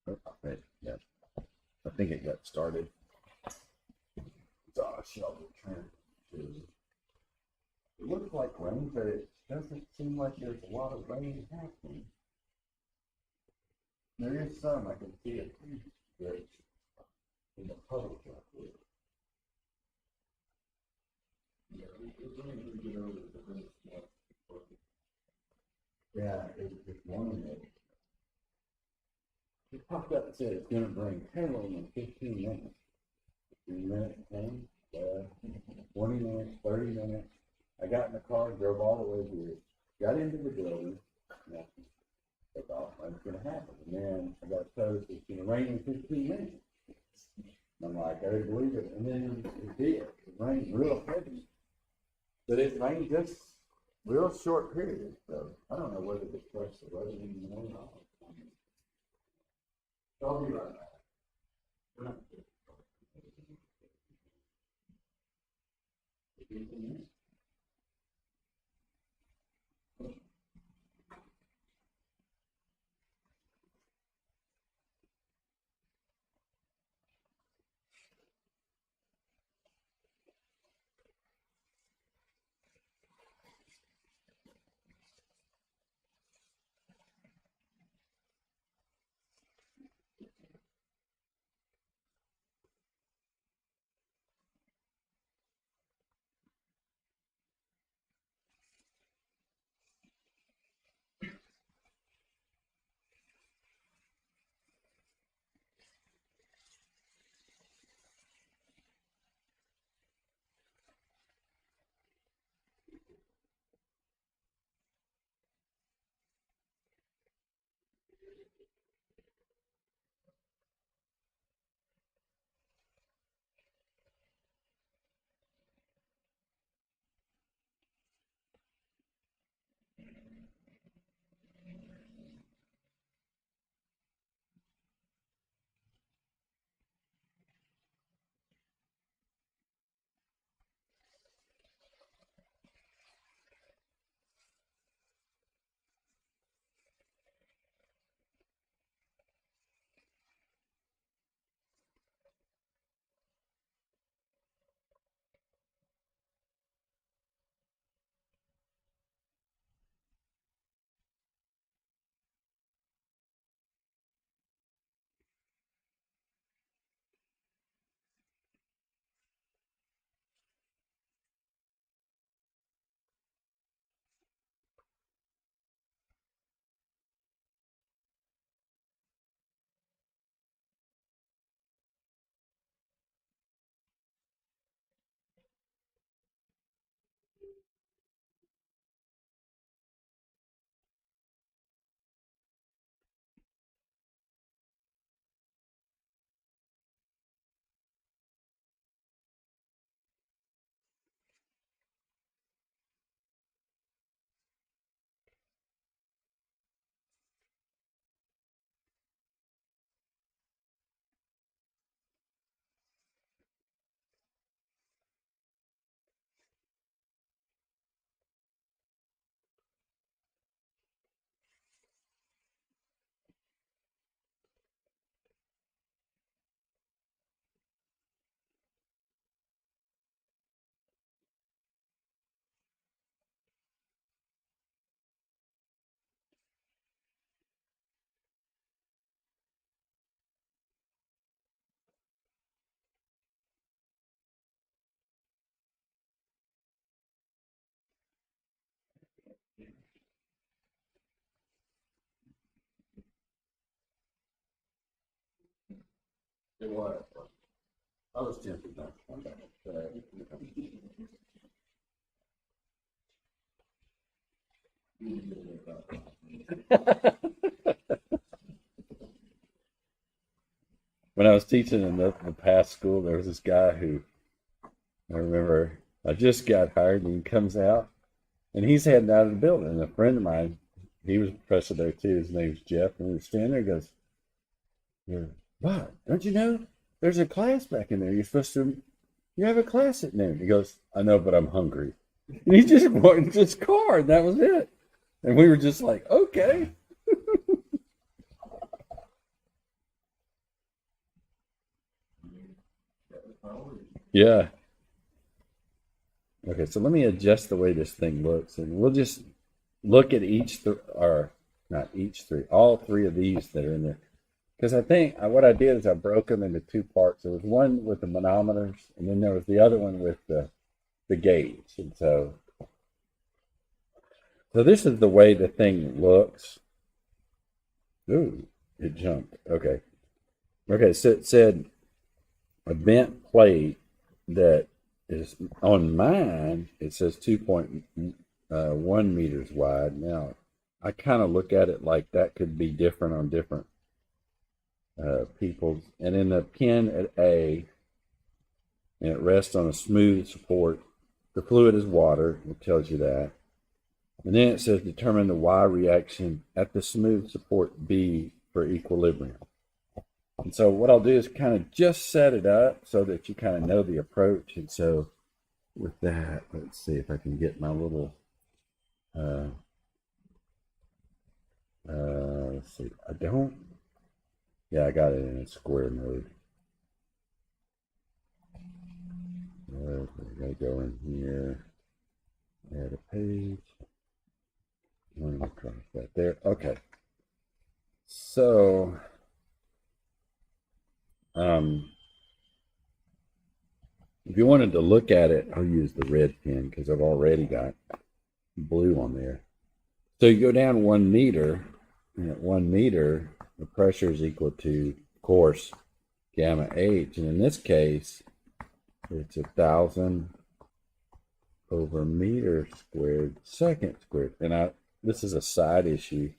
Yeah, I think it got started. Gosh, y'all were trying to. It looks like rain, but it doesn't seem like there's a lot of rain happening. There is some, I can see it. But in the puddles right there. Yeah, it's one that it popped up and said it's gonna bring hail in 15 minutes. 15 minutes, 10, 20 minutes, 30 minutes. I got in the car, drove all the way here, got into the building. Nothing. I thought it was gonna happen. And then I got told it's gonna rain in 15 minutes. And I'm like, I didn't believe it. And then it did. It rained real heavy. But it rained just real short period. So I don't know whether to trust the weather anymore or not. I'll be right back. It was. I was tempted not to come back. When I was teaching in the past school, there was this guy who I remember I just got hired and he comes out and he's heading out of the building. And a friend of mine, he was a professor there too. His name's Jeff. And we were standing there. He goes, "Wow, don't you know there's a class back in there? You have a class at noon." He goes, "I know, but I'm hungry." And he just wanted his car, and that was it. And we were just like, okay. Yeah. Okay, so let me adjust the way this thing looks, and we'll just look at or not each three, all three of these that are in there. Because I think what I did is I broke them into two parts. There was one with the manometers, and then there was the other one with the gauge. And so this is the way the thing looks. Ooh, it jumped. Okay. Okay, so it said a bent plate that is on mine, it says 2.1 meters wide. Now, I kind of look at it like that could be different on different people's. And in the pin at A, and it rests on a smooth support. The fluid is water, it tells you that. And then it says determine the Y reaction at the smooth support B for equilibrium. And so what I'll do is kind of just set it up so that you kind of know the approach. And so with that, let's see if I can get my little, let's see, I got it in a square mode. We're going to go in here, add a page. I'm going to cross that there. Okay. So, if you wanted to look at it, I'll use the red pen because I've already got blue on there. So you go down 1 meter, and at 1 meter, the pressure is equal to, of course, gamma H. And in this case, it's 1,000 over meter squared second squared. And this is a side issue,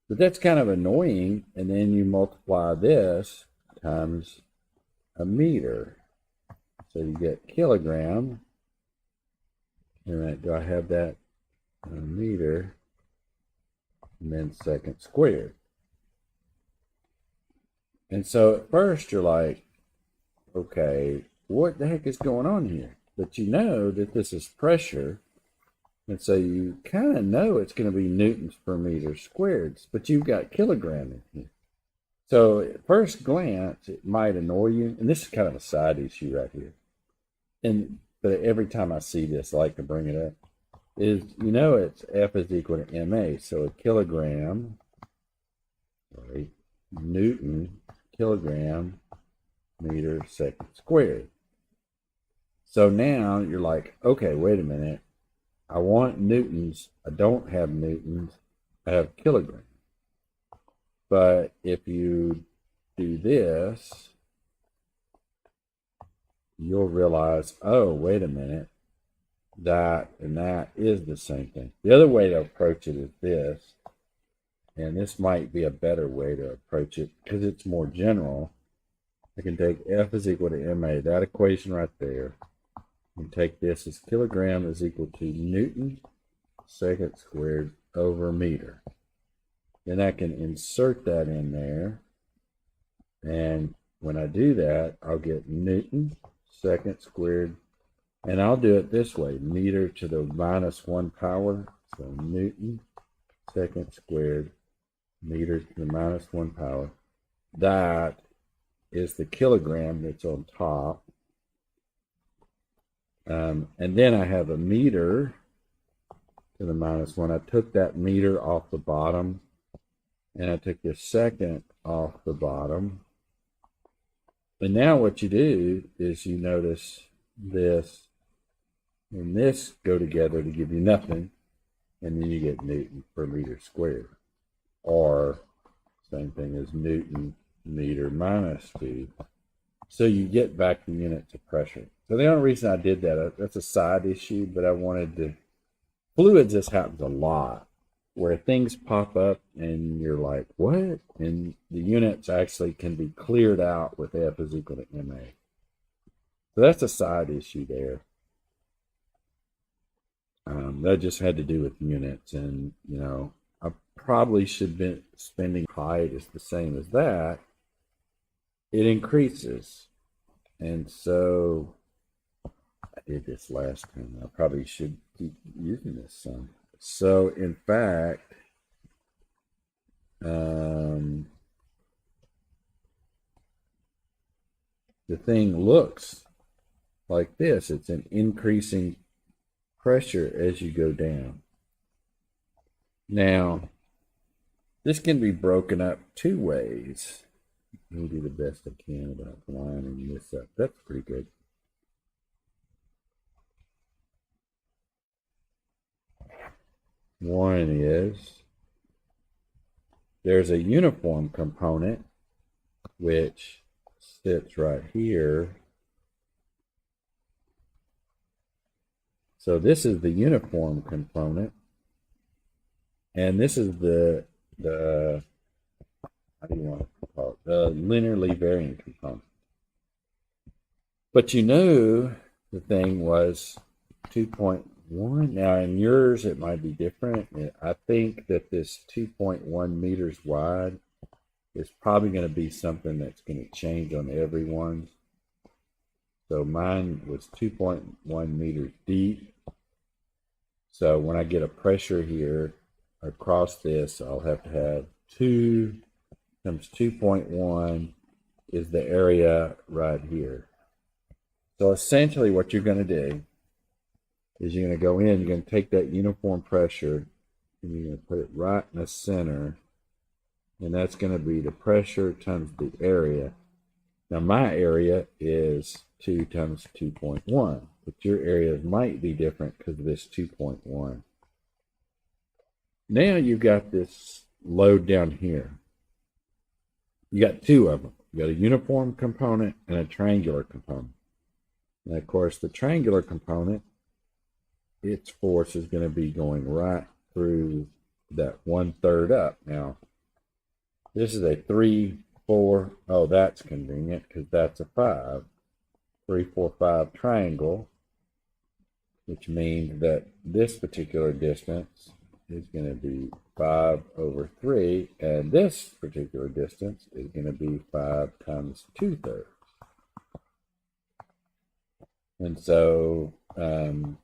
but that's kind of annoying. And then you multiply this times a meter. So you get kilogram. And do I have that? A meter. And then second squared. And so at first you're like, okay, what the heck is going on here? But you know that this is pressure. And so you kind of know it's going to be newtons per meter squared, but you've got kilogram in here. So at first glance, it might annoy you. And this is kind of a side issue right here. But every time I see this, I like to bring it up, is it's F is equal to MA. So a kilogram, Newton, kilogram, meter, second squared. So now you're like, okay, wait a minute. I want newtons. I don't have newtons. I have kilograms. But if you do this, you'll realize, oh, wait a minute. That and that is the same thing. The other way to approach it is this. And this might be a better way to approach it because it's more general. I can take F is equal to MA, that equation right there, and take this as kilogram is equal to Newton second squared over meter. Then I can insert that in there. And when I do that, I'll get Newton second squared. And I'll do it this way, meter to the -1 power. So Newton second squared, meter to the -1 power. That is the kilogram that's on top. And then I have a meter to the -1. I took that meter off the bottom, and I took the second off the bottom. And now what you do is you notice this and this go together to give you nothing, and then you get Newton per meter squared. Or same thing as Newton meter -2. So you get back the units of pressure. So the only reason I did that, that's a side issue, but I wanted to, fluids, this happens a lot, where things pop up and you're like, what? And the units actually can be cleared out with F is equal to MA. So that's a side issue there. That just had to do with units, and I probably should be spending height is the same as that. It increases, and so I did this last time. I probably should keep using this some. So in fact, the thing looks like this. It's an increasing pressure as you go down. Now, this can be broken up two ways. Let me do the best I can about lining this up. That's pretty good. One is there's a uniform component which sits right here. So this is the uniform component, and this is the how do you want to call it? The linearly varying component. But you know the thing was 2.1. Now in yours it might be different. I think that this 2.1 meters wide is probably going to be something that's going to change on everyone's. So mine was 2.1 meters deep. So when I get a pressure here across this, I'll have to have 2 times 2.1 is the area right here. So essentially what you're going to do is you're going to go in, you're going to take that uniform pressure, and you're going to put it right in the center, and that's going to be the pressure times the area. Now my area is 2 times 2.1, but your areas might be different because of this 2.1. Now you've got this load down here. You got two of them. You got a uniform component and a triangular component. And of course the triangular component, its force is going to be going right through that 1/3 up. Now this is a 3, 4, oh that's convenient because that's a 5. 3, 4, 5 triangle, which means that this particular distance is going to be 5/3, and this particular distance is going to be 5 times 2/3. And so, and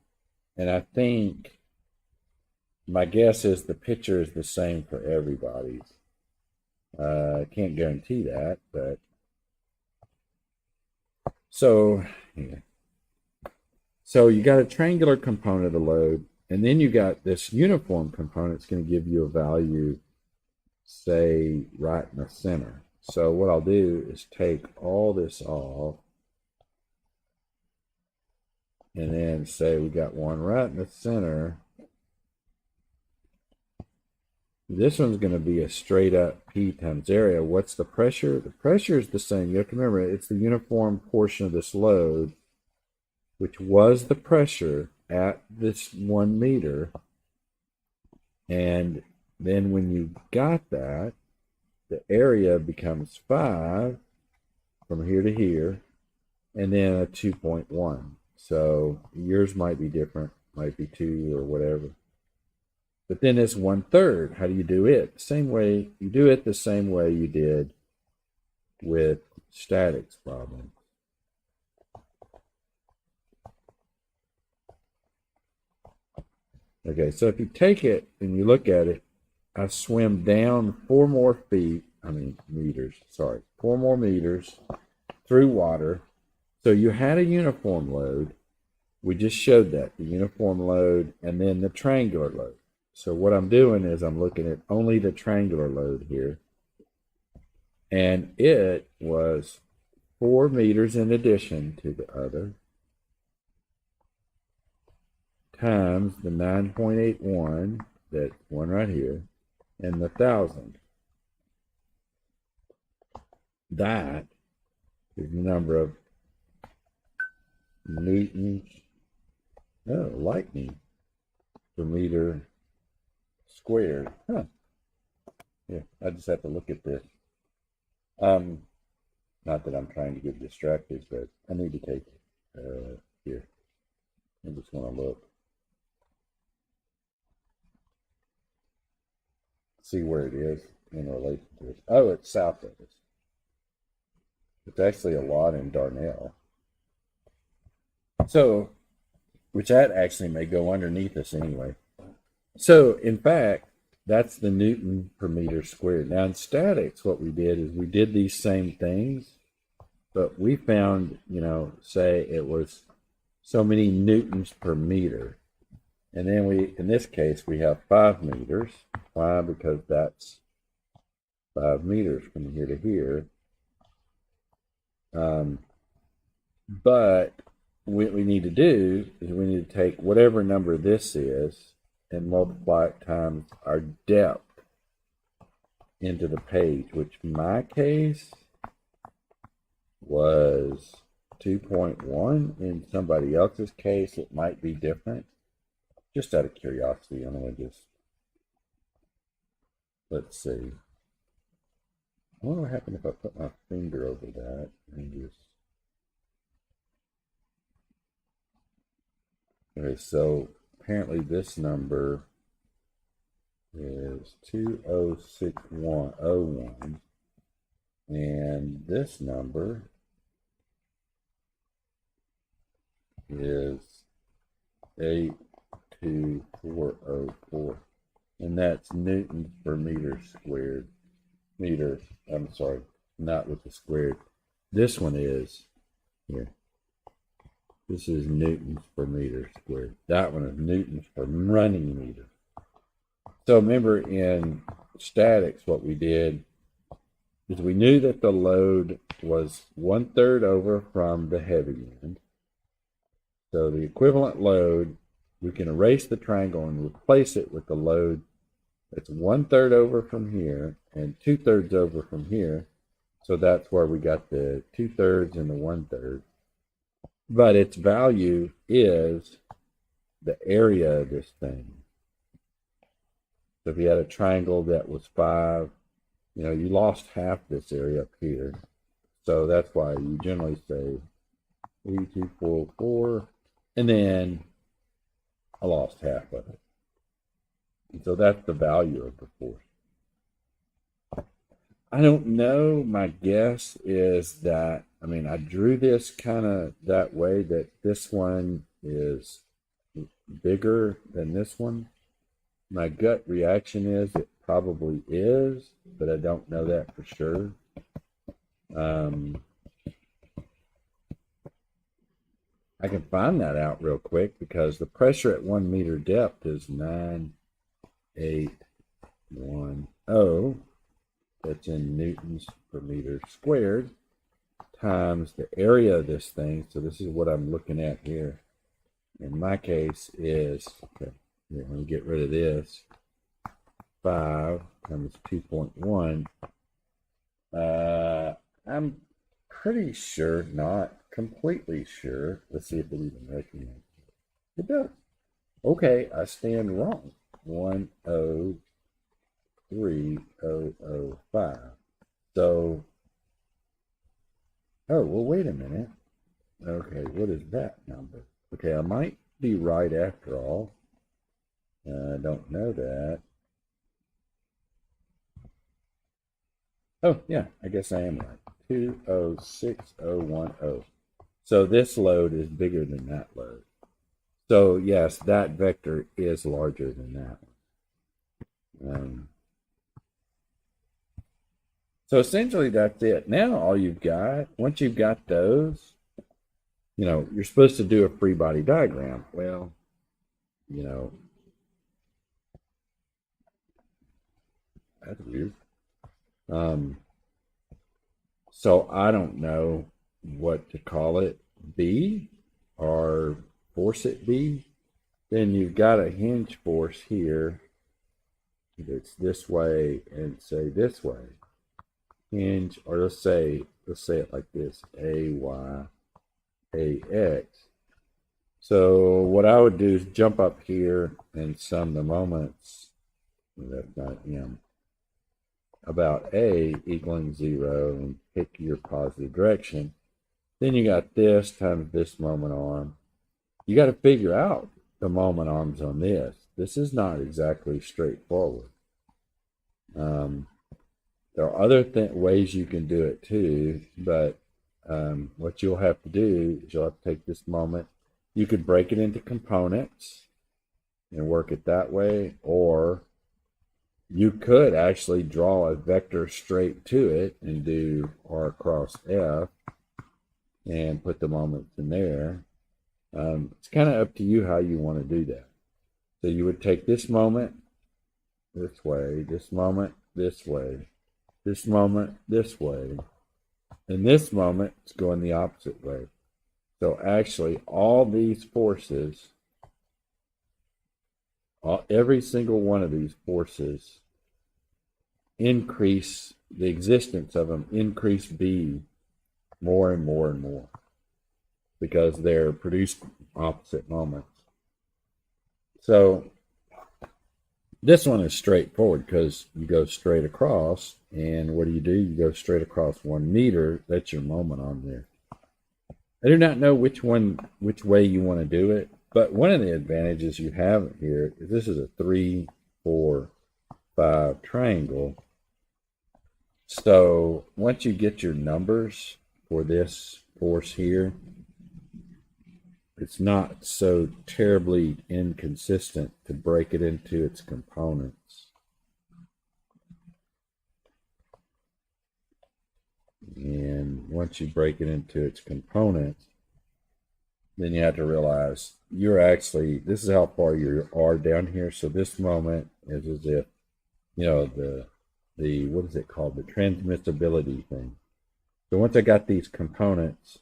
I think my guess is the picture is the same for everybody's. I can't guarantee that, but so yeah. So you got a triangular component of the load, and then you got this uniform component. It's going to give you a value, say, right in the center. So what I'll do is take all this off, and then say we got one right in the center. This one's going to be a straight up P times area. What's the pressure? The pressure is the same. You have to remember, it's the uniform portion of this load, which was the pressure at this 1 meter. And then when you got that, the area becomes 5 from here to here, and then a 2.1. So yours might be different, might be 2 or whatever. But then it's 1/3. How do you do it? Same way, you do it the same way you did with statics problems. Okay, so if you take it and you look at it, I swim down 4 more meters, 4 more meters through water. So you had a uniform load. We just showed that, the uniform load and then the triangular load. So what I'm doing is I'm looking at only the triangular load here. And it was 4 meters in addition to the other, times the 9.81, that one right here, and the 1,000. That is the number of newtons, lightning per meter squared. Yeah, I just have to look at this. Not that I'm trying to get distracted, but I need to take here. I just want to look. See where it is in relation to it. Oh, it's south of us. It's actually a lot in Darnell. So, which that actually may go underneath us anyway. So, in fact, that's the Newton per meter squared. Now, in statics, what we did is we did these same things, but we found, say it was so many newtons per meter. And then in this case, we have 5 meters. Why? Because that's 5 meters from here to here. But what we need to do is we need to take whatever number this is and multiply it times our depth into the page, which in my case was 2.1. In somebody else's case, it might be different. Just out of curiosity, I'm going to just, let's see. I wonder what happened if I put my finger over that and just, okay, so apparently this number is 206.01, and this number is 82404, and that's newtons per meter squared. Meters, I'm sorry, not with the squared. This one is here. This is newtons per meter squared. That one is newtons per running meter. So remember, in statics, what we did is we knew that the load was 1/3 over from the heavy end. So the equivalent load, we can erase the triangle and replace it with the load that's 1/3 over from here and 2/3 over from here. So that's where we got the 2/3 and the 1/3. But its value is the area of this thing. So if you had a triangle that was 5, you lost half this area up here. So that's why you generally say 82404, and then I lost half of it. And so that's the value of the force. I don't know. My guess is that, I drew this kind of that way, that this one is bigger than this one. My gut reaction is it probably is, but I don't know that for sure. I can find that out real quick because the pressure at 1 meter depth is 9,810. That's in newtons per meter squared times the area of this thing. So this is what I'm looking at here. In my case is, okay, let me get rid of this. 5 times 2.1. I'm pretty sure, not completely sure. Let's see if it even recognizes it. It does. Okay, I stand wrong. 103,005. So, oh, well, wait a minute. Okay, what is that number? Okay, I might be right after all. I don't know that. Oh, yeah, I guess I am right. 206,010. So this load is bigger than that load. So yes, that vector is larger than that one. So essentially that's it. Now all you've got, once you've got those, you're supposed to do a free body diagram. Well, that's weird. So I don't know what to call it, B, or force it B. Then you've got a hinge force here that's this way and say this way. Hinge, or let's say it like this, AY, AX. So what I would do is jump up here and sum the moments, that's not M, about A equaling 0 and pick your positive direction. Then you got this times this moment arm. You got to figure out the moment arms on this. This is not exactly straightforward. There are other ways you can do it too, but what you'll have to do is you'll have to take this moment. You could break it into components and work it that way, or you could actually draw a vector straight to it and do R cross F. and put the moments in there. It's kind of up to you how you want to do that. So you would take this moment this way, this moment this way, this moment this way, and this moment is going the opposite way. So actually, all these forces, every single one of these forces increase the existence of them, increase B more and more and more because they're produced opposite moments. So this one is straightforward because you go straight across, and what do? You go straight across 1 meter. That's your moment on there. I do not know which way you want to do it, but one of the advantages you have here is this is a 3, 4, 5 triangle. So once you get your numbers for this force here, it's not so terribly inconsistent to break it into its components. And once you break it into its components, then you have to realize this is how far you are down here. So this moment is as if, the what is it called? The transmissibility thing. So once I got these components,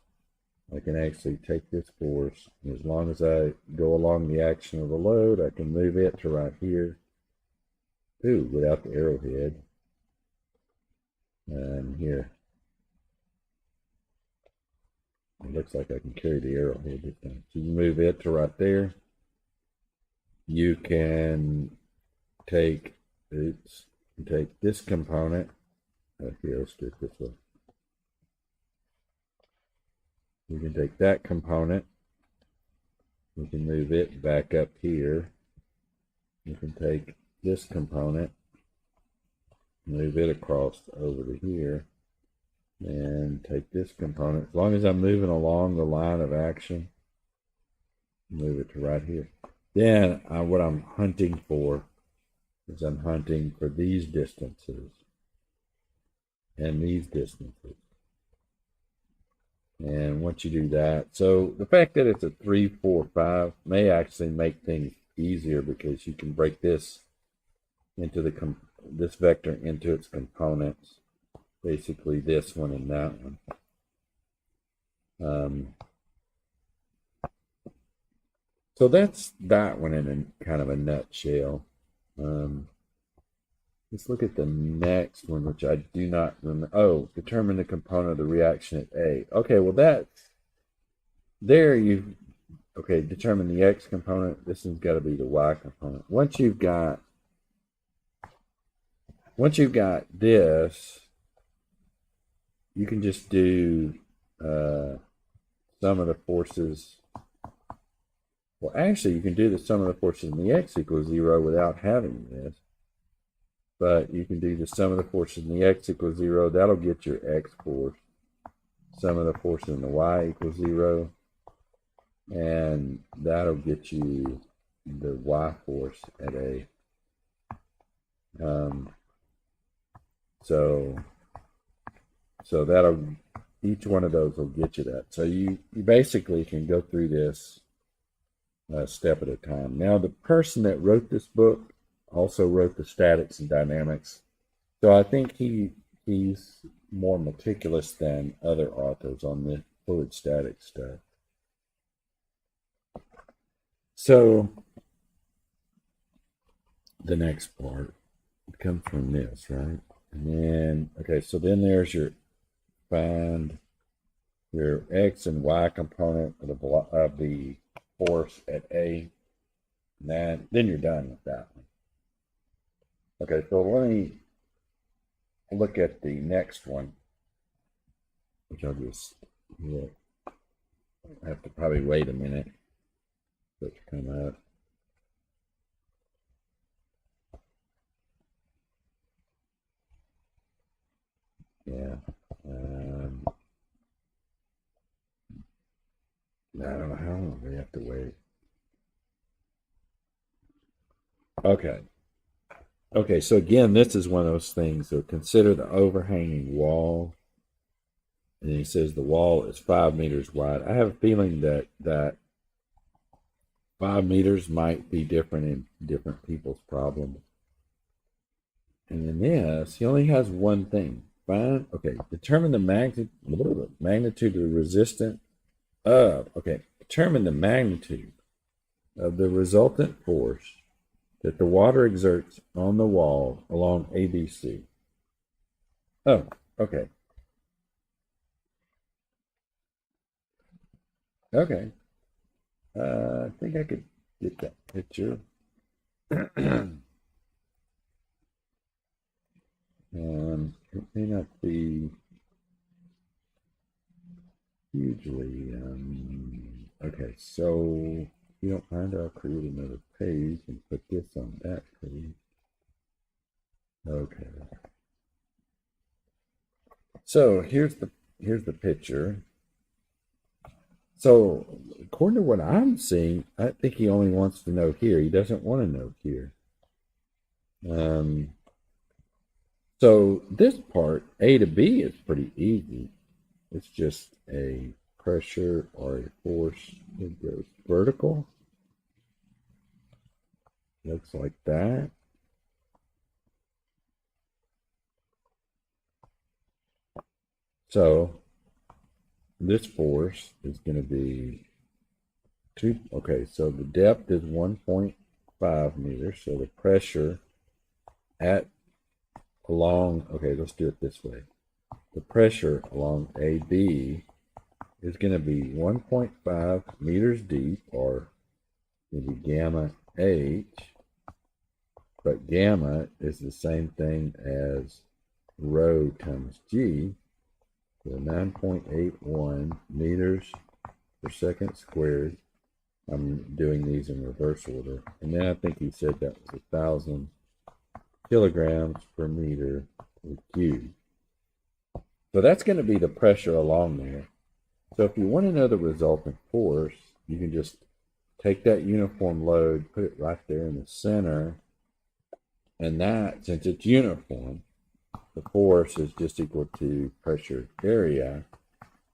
I can actually take this force. As long as I go along the action of the load, I can move it to right here. Ooh, without the arrowhead. And here. It looks like I can carry the arrowhead this time. So you move it to right there. You can take this component. Here, let's do it this way. You can take that component. You can move it back up here. You can take this component, move it across over to here, and take this component. As long as I'm moving along the line of action, move it to right here. Then what I'm hunting for is I'm hunting for these distances and these distances. And once you do that, so the fact that it's a 3, 4, 5 may actually make things easier because you can break this into this vector into its components, basically this one and that one. So that's that one in a kind of a nutshell. Let's look at the next one, which I do not remember. Oh, determine the component of the reaction at A. Okay, well determine the X component. This has got to be the Y component. Once you've got this, you can just do sum of the forces. Well, actually, you can do the sum of the forces in the X equals 0 without having this. But you can do the sum of the forces in the X equals 0. That'll get your X force. Sum of the forces in the Y equals 0. And that'll get you the Y force at A. So each one of those will get you that. So you basically can go through this step at a time. Now, the person that wrote this book also wrote the statics and dynamics. So I think he's more meticulous than other authors on the fluid static stuff. So the next part comes from this, right? And then, okay, so then there's your find your X and Y component of the force at A. And then you're done with that one. Okay, so let me look at the next one, which I'll just I have to probably wait a minute for it to come up. Yeah. I don't know how long we have to wait. Okay, so again, this is one of those things. So consider the overhanging wall. And he says the wall is 5 meters wide. I have a feeling that 5 meters might be different in different people's problems. And in this, he only has one thing. Determine the magnitude of the resistance determine the magnitude of the resultant force that the water exerts on the wall along ABC. Oh, okay. Okay. I think I could get that picture. It may not be hugely. Okay, so if you don't mind, I'll create another page and put this on that page. Okay. So here's the picture. So according to what I'm seeing, I think he only wants to know here. He doesn't want to know here. So this part, A to B, is pretty easy. It's just a pressure or a force that goes vertical. Looks like that. So this force is going to be so the depth is 1.5 meters. So the pressure let's do it this way. The pressure along AB is going to be 1.5 meters deep, or maybe gamma H, but gamma is the same thing as rho times G, so 9.81 meters per second squared. I'm doing these in reverse order. And then I think he said that was 1,000 kilograms per meter cubed. So that's going to be the pressure along there. So if you want to know the resultant force, you can just take that uniform load, put it right there in the center, and that, since it's uniform, the force is just equal to pressure area,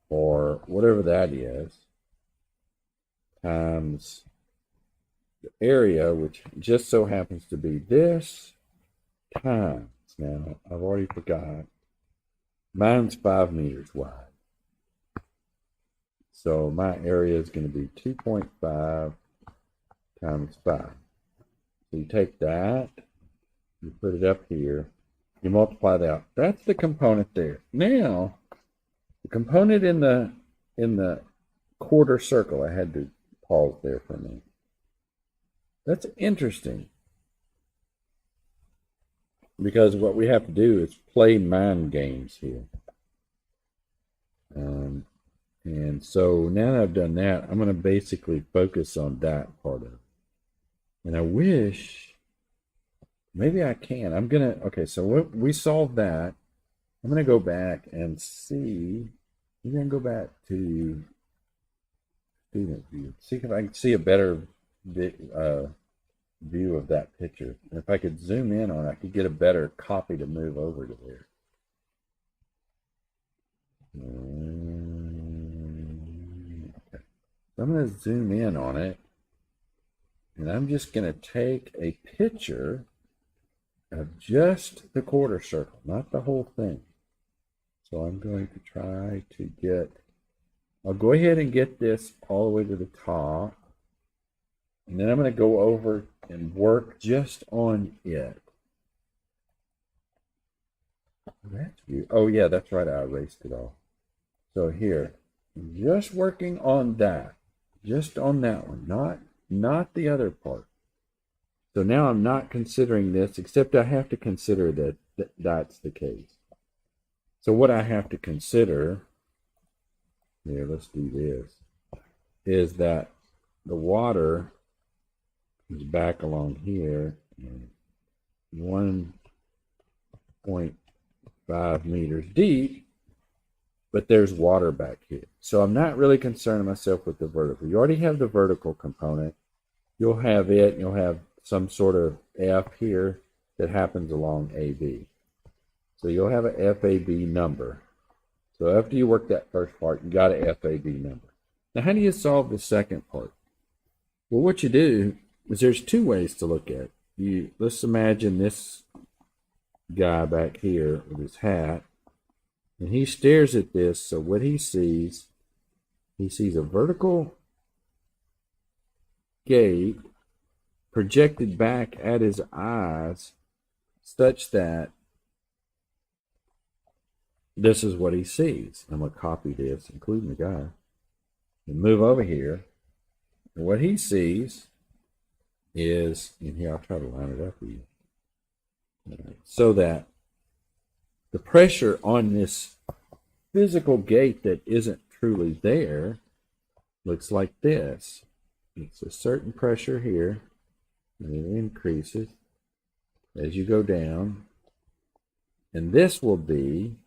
or whatever that is, times the area, which just so happens to be this, times, now I've already forgot, mine's 5 meters wide. So my area is going to be 2.5 times 5. So you take that, you put it up here, you multiply that out. That's the component there. Now, the component in the quarter circle, I had to pause there for a minute. That's interesting, because what we have to do is play mind games here. And so now that I've done that, I'm going to basically focus on that part of it. And I wish, maybe I can. Okay, so we solved that. I'm going to go back and see. I'm going to go back to student view. See if I can see a better view of that picture. And if I could zoom in on it, I could get a better copy to move over to there. Okay. So I'm going to zoom in on it, and I'm just going to take a picture of just the quarter circle, not the whole thing. So I'm going to try to I'll go ahead and get this all the way to the top, and then I'm going to go over and work just on it. Oh yeah, that's right, I erased it all. So here, just working on that, just on that one, not the other part. So now I'm not considering this, except I have to consider that that's the case. So what I have to consider, here, let's do this, is that the water is back along here, 1.5 meters deep, but there's water back here. So I'm not really concerning myself with the vertical. You already have the vertical component. You'll have it, and you'll have some sort of F here that happens along AB. So you'll have a FAB number. So after you work that first part, you got a FAB number. Now, how do you solve the second part? Well, what you do is there's two ways to look at it. Let's imagine this guy back here with his hat, and he stares at this. So what he sees a vertical gate projected back at his eyes such that this is what he sees. I'm going to copy this, including the guy, and move over here. And what he sees is, and here I'll try to line it up for you, so that the pressure on this physical gate that isn't truly there looks like this. It's a certain pressure here, and it increases as you go down. And this will be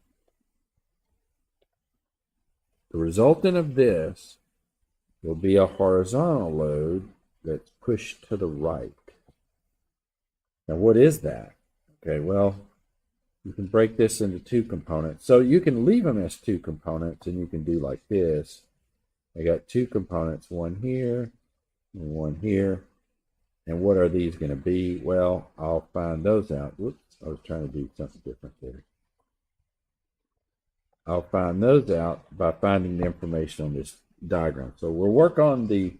the resultant of this will be a horizontal load that's pushed to the right. Now, what is that? Okay, well, you can break this into two components. So you can leave them as two components, and you can do like this. I got two components, one here and one here. And what are these going to be? Well, I'll find those out. Whoops, I was trying to do something different there. I'll find those out by finding the information on this diagram. So we'll work on the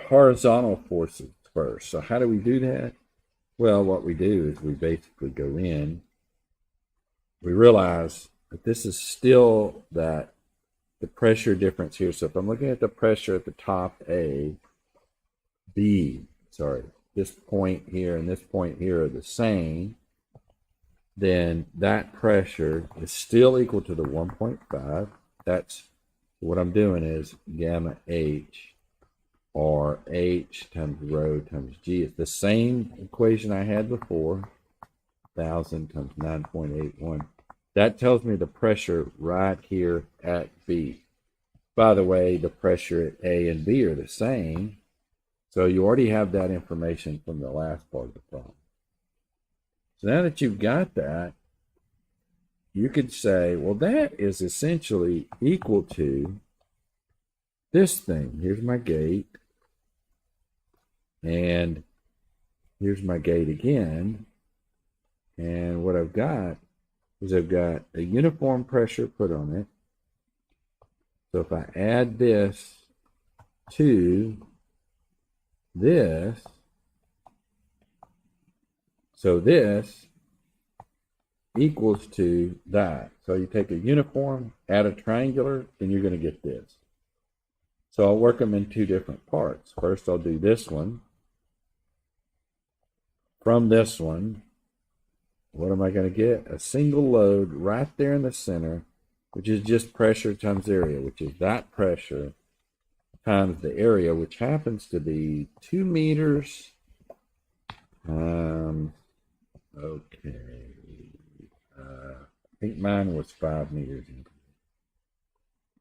horizontal forces first. So how do we do that? Well, what we do is we basically go in. We realize that this is still the pressure difference here. So if I'm looking at the pressure at the top this point here and this point here are the same, then that pressure is still equal to the 1.5. That's what I'm doing is gamma H, or H times rho times G. It's the same equation I had before, 1,000 times 9.81. That tells me the pressure right here at B. By the way, the pressure at A and B are the same, so you already have that information from the last part of the problem. So now that you've got that, you could say, well, that is essentially equal to this thing. Here's my gate, and here's my gate again. And what I've got is I've got a uniform pressure put on it. So if I add this to this, so this equals to that. So you take a uniform, add a triangular, and you're going to get this. So I'll work them in two different parts. First, I'll do this one. From this one, what am I going to get? A single load right there in the center, which is just pressure times area, which is that pressure times the area, which happens to be 2 meters. I think mine was 5 meters.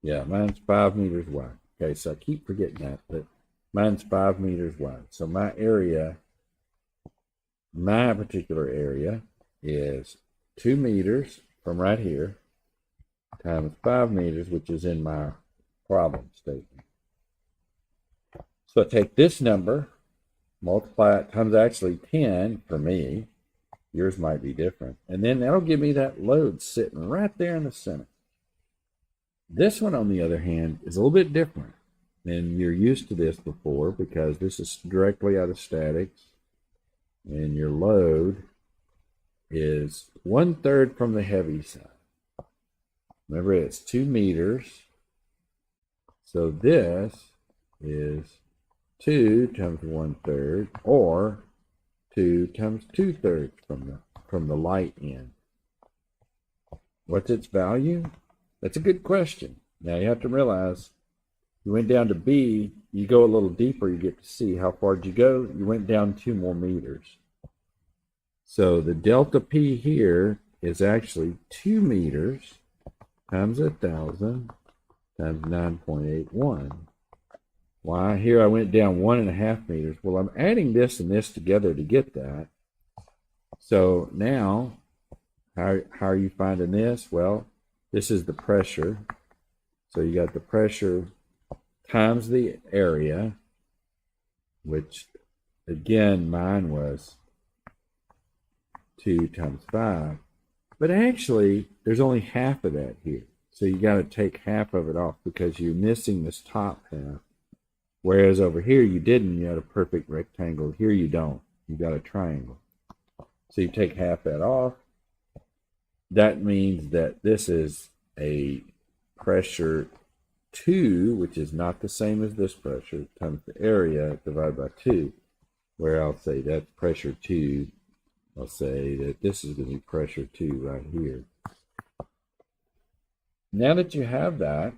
Yeah, mine's 5 meters wide. Okay, so I keep forgetting that, but mine's 5 meters wide. So my area, my particular area, is 2 meters from right here times 5 meters, which is in my problem statement. So I take this number, multiply it times actually 10 for me. Yours might be different. And then that'll give me that load sitting right there in the center. This one, on the other hand, is a little bit different. And you're used to this before because this is directly out of statics. And your load is 1/3 from the heavy side. Remember, it's 2 meters. So this is 2 times 1/3, or 2 times 2/3 from the light end. What's its value? That's a good question. Now you have to realize you went down to B, you go a little deeper, you get to C. How far did you go? You went down 2 more meters. So the delta P here is actually 2 meters times 1,000 times 9.81. Why? Here I went down 1.5 meters. Well, I'm adding this and this together to get that. So now, How are you finding this? Well, this is the pressure. So you got the pressure times the area, which again, mine was 2 times 5. But actually, there's only half of that here. So you got to take half of it off because you're missing this top half. Whereas over here, you didn't. You had a perfect rectangle. Here you don't. You got a triangle. So you take half that off. That means that this is a pressure 2, which is not the same as this pressure, times the area divided by 2, where I'll say that's pressure 2. I'll say that this is going to be pressure 2 right here. Now that you have that,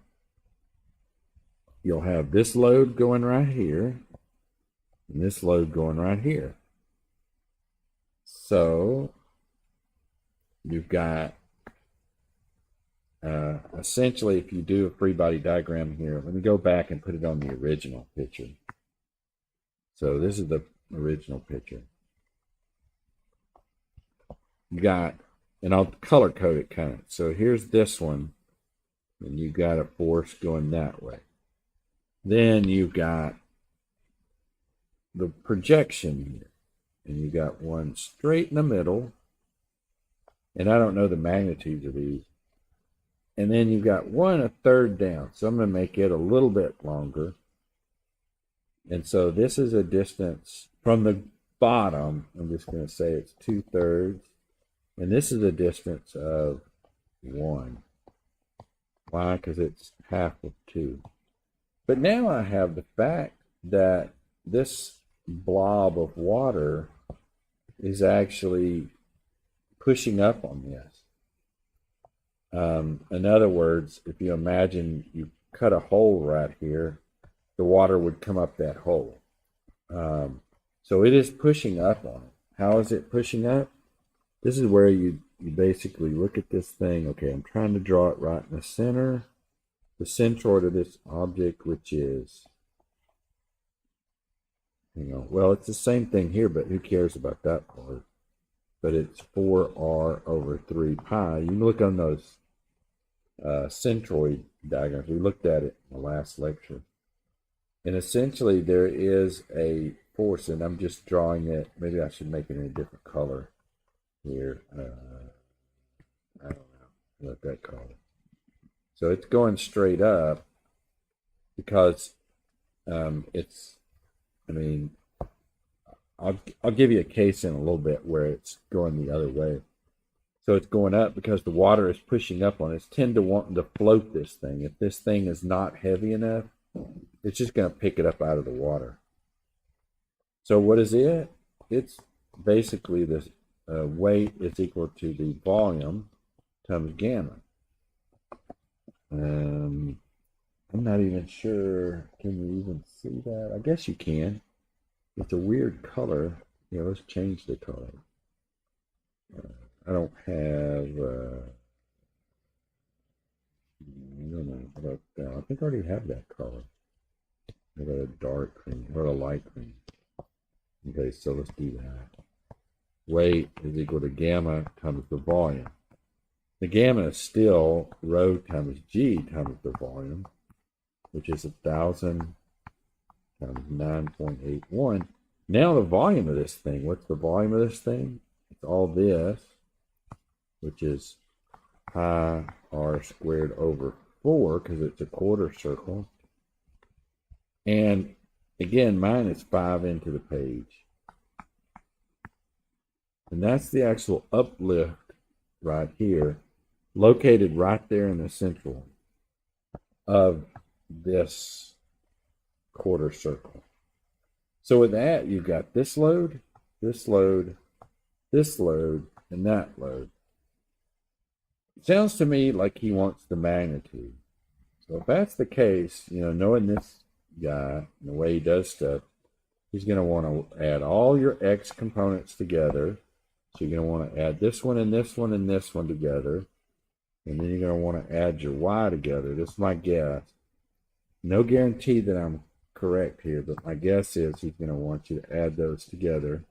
you'll have this load going right here, and this load going right here. So you've got essentially, if you do a free body diagram here, let me go back and put it on the original picture. So this is the original picture. You got, and I'll color code it kind of. So here's this one, and you got a force going that way. Then you've got the projection here, and you got one straight in the middle, and I don't know the magnitudes of these. And then you've got one a third down, so I'm going to make it a little bit longer. And so this is a distance from the bottom. I'm just going to say it's 2/3, and this is a distance of 1. Why? Because it's half of 2. But now I have the fact that this blob of water is actually pushing up on this. In other words, if you imagine you cut a hole right here, the water would come up that hole. So it is pushing up on it. How is it pushing up? This is where you basically look at this thing. Okay, I'm trying to draw it right in the center. The centroid of this object, which is, well, it's the same thing here, but who cares about that part? But it's 4r over 3 pi. You can look on those centroid diagrams. We looked at it in the last lecture. And essentially there is a force, and I'm just drawing it. Maybe I should make it in a different color here. I don't know. Let that color. So it's going straight up because it's, I'll give you a case in a little bit where it's going the other way. So it's going up because the water is pushing up on it. It's 10 to 1 to float this thing. If this thing is not heavy enough, it's just going to pick it up out of the water. So what is it? It's basically this weight is equal to the volume times gamma. I'm not even sure. Can you even see that? I guess you can. It's a weird color. Let's change the color. I don't have. I don't know about that. I think I already have that color. I got a dark green or a light green. Okay, so let's do that. Weight is equal to gamma times the volume. The gamma is still rho times g times the volume, which is 1,000 times 9.81. Now the volume of this thing, what's the volume of this thing? It's all this, which is pi r squared over 4, because it's a quarter circle. And again, mine is 5 into the page. And that's the actual uplift right here, located right there in the central of this quarter circle. So with that, you've got this load, this load, this load, and that load. It sounds to me like he wants the magnitude. So if that's the case, knowing this guy and the way he does stuff, he's going to want to add all your x components together. So you're going to want to add this one and this one and this one together. And then you're going to want to add your y together. This is my guess. No guarantee that I'm correct here, but my guess is he's going to want you to add those together.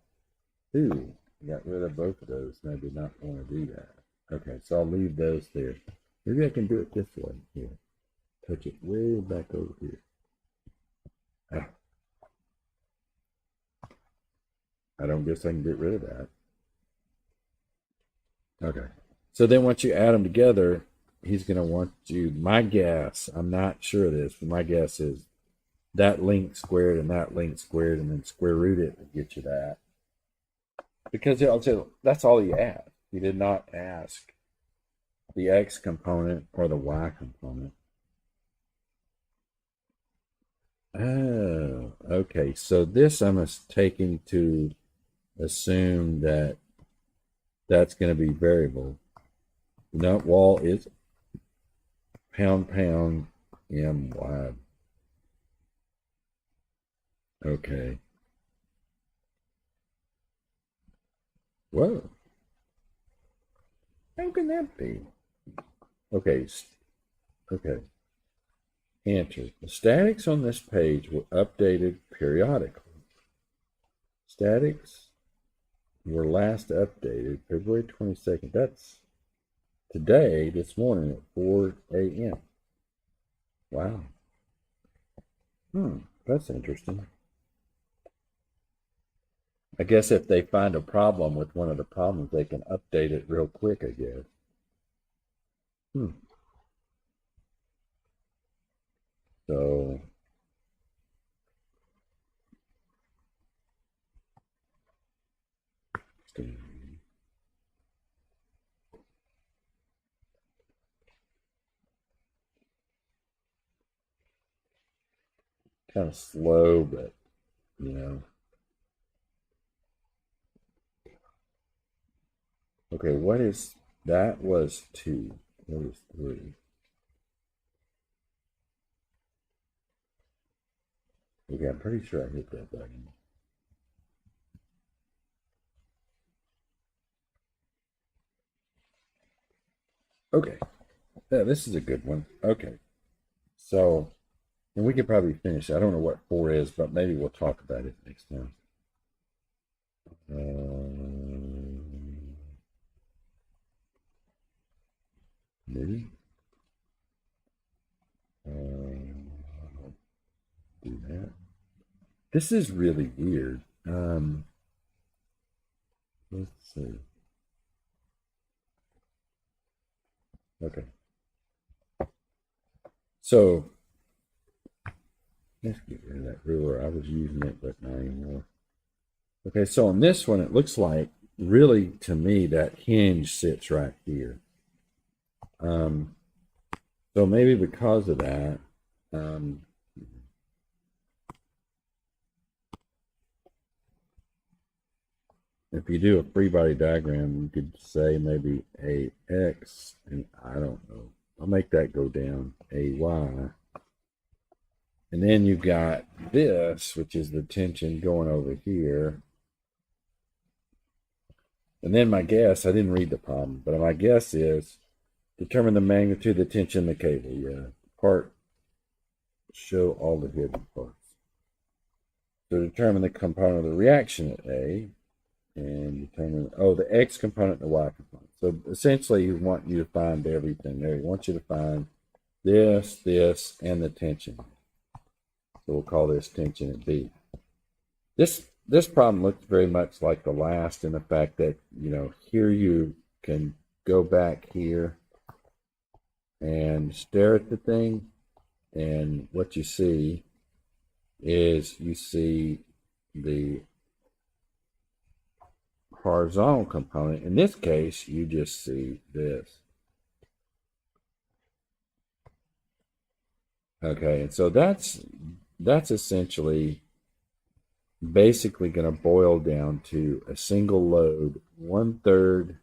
Ooh, I got rid of both of those, and I did not want to do that. Okay, so I'll leave those there. Maybe I can do it this way. Here. Touch it way back over here. Ah, I don't guess I can get rid of that. Okay. So then once you add them together, he's going to want you, my guess, I'm not sure of this, but my guess is that length squared and that length squared and then square root it to get you that. Because I'll say that's all he asked. He did not ask the x component or the y component. Oh, okay. So this I'm taking to assume that that's going to be variable. The nut wall is pound m wide. Okay. Whoa. How can that be? Okay. Okay. Answer. The statics on this page were updated periodically. Statics were last updated February 22nd. That's today, this morning at 4 a.m. Wow. That's interesting. I guess if they find a problem with one of the problems, they can update it real quick, I guess. So kind of slow, but you know. Okay, what is that? Was 2. What is 3? Okay, I'm pretty sure I hit that button. Okay, yeah, this is a good one. Okay, so, and we could probably finish. I don't know what 4 is, but maybe we'll talk about it next time. Maybe. Do that. This is really weird. Let's see. Okay. So let's get rid of that ruler. I was using it, but not anymore. Okay, so on this one, it looks like really to me that hinge sits right here. So maybe because of that, if you do a free body diagram, you could say maybe a x, and I don't know. I'll make that go down, a y. And then you've got this, which is the tension going over here. And then my guess, I didn't read the problem, but my guess is determine the magnitude of the tension in the cable. Yeah, part, show all the hidden parts. So determine the component of the reaction at A, and determine, the X component and the Y component. So essentially, he wants you to find everything there. He wants you to find this, and the tension. So we'll call this tension at B. This problem looks very much like the last in the fact that, here you can go back here and stare at the thing, and what you see is you see the horizontal component. In this case, you just see this. Okay, and so that's essentially basically going to boil down to a single load 1/3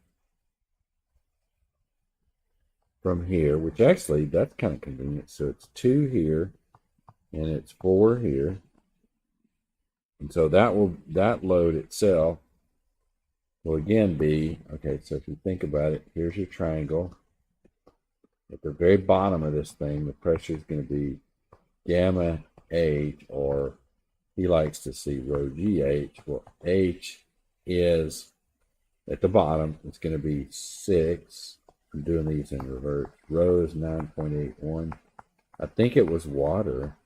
from here, which actually that's kind of convenient. So it's 2 here and it's 4 here. And so that load itself will again be, okay, so if you think about it, here's your triangle. At the very bottom of this thing, the pressure is going to be gamma H, or he likes to see rho GH. Well, H is at the bottom, it's going to be 6. I'm doing these in reverse. Row is 9.81. I think it was water.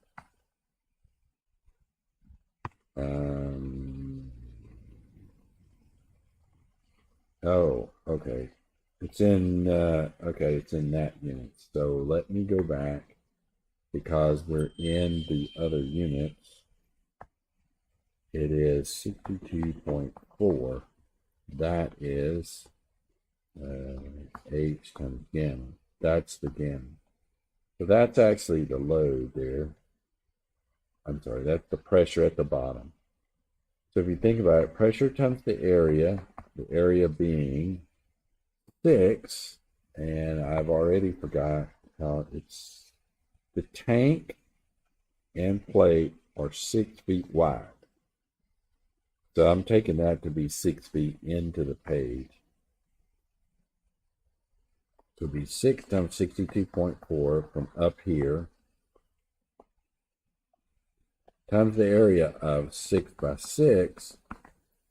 Oh, okay. It's in it's in that unit. So let me go back because we're in the other units. It is 62.4. That is H times gamma. That's the gamma. So that's actually the load there. I'm sorry, that's the pressure at the bottom. So if you think about it, pressure times the area being 6, and I've already forgot how it's, the tank and plate are 6 feet wide. So I'm taking that to be 6 feet into the page. So it'll be 6 times 62.4 from up here times the area of 6 by 6.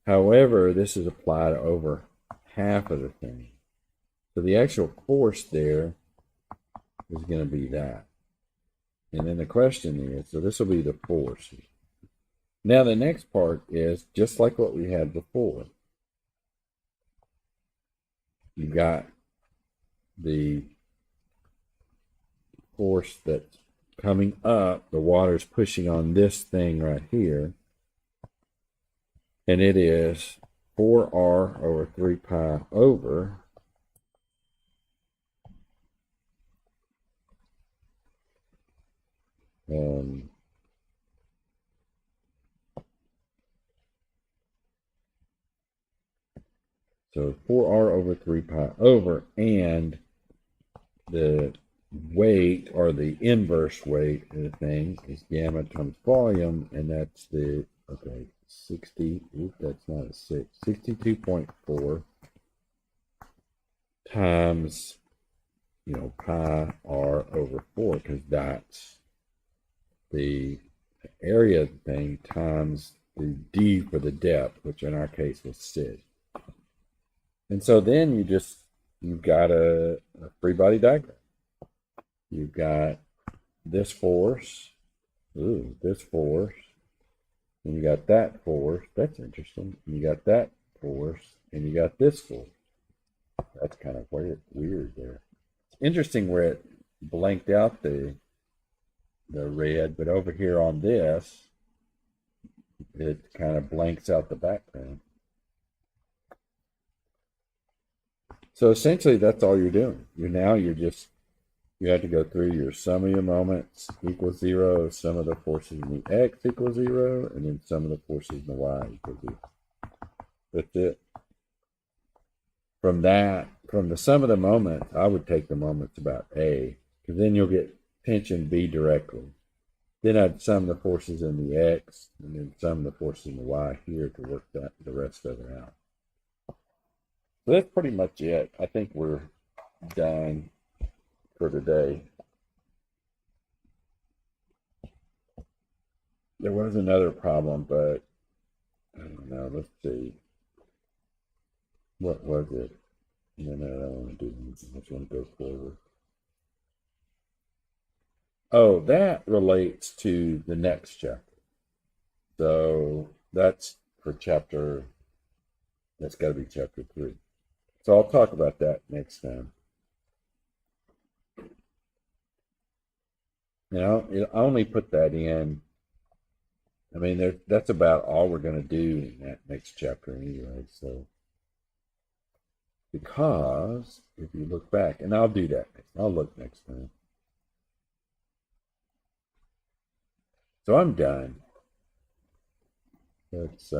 However, this is applied over half of the thing. So the actual force there is going to be that. And then the question is, so this will be the force. Now the next part is just like what we had before. You got the force that's coming up, the water's pushing on this thing right here, and it is 4r over 3 pi over so 4r over 3 pi over, and the weight, or the inverse weight of the thing, is gamma times volume, and that's the, 60, that's not a 6, 62.4 times, pi r over 4, because that's the area of the thing times the d for the depth, which in our case was 6. And so then you've got a free body diagram. You've got this force, this force, and you got that force. That's interesting. And you got that force, and you got this force. That's kind of weird there. It's interesting where it blanked out the red, but over here on this, it kind of blanks out the background. So essentially, that's all you're doing. You have to go through your sum of your moments equals 0, sum of the forces in the x equals 0, and then sum of the forces in the y equals 0. That's it. From the sum of the moments, I would take the moments about A, because then you'll get tension B directly. Then I'd sum the forces in the x, and then sum the forces in the y here to work the rest of it out. So that's pretty much it. I think we're done for today. There was another problem, but I don't know. Let's see. What was it? No, I don't want to do this. I just want to go forward. Oh, that relates to the next chapter. So that's for chapter, that's got to be chapter 3. So I'll talk about that next time. Now, I only put that in. I mean, that's about all we're going to do in that next chapter anyway. So, because if you look back, and I'll do that, I'll look next time. So I'm done. Let's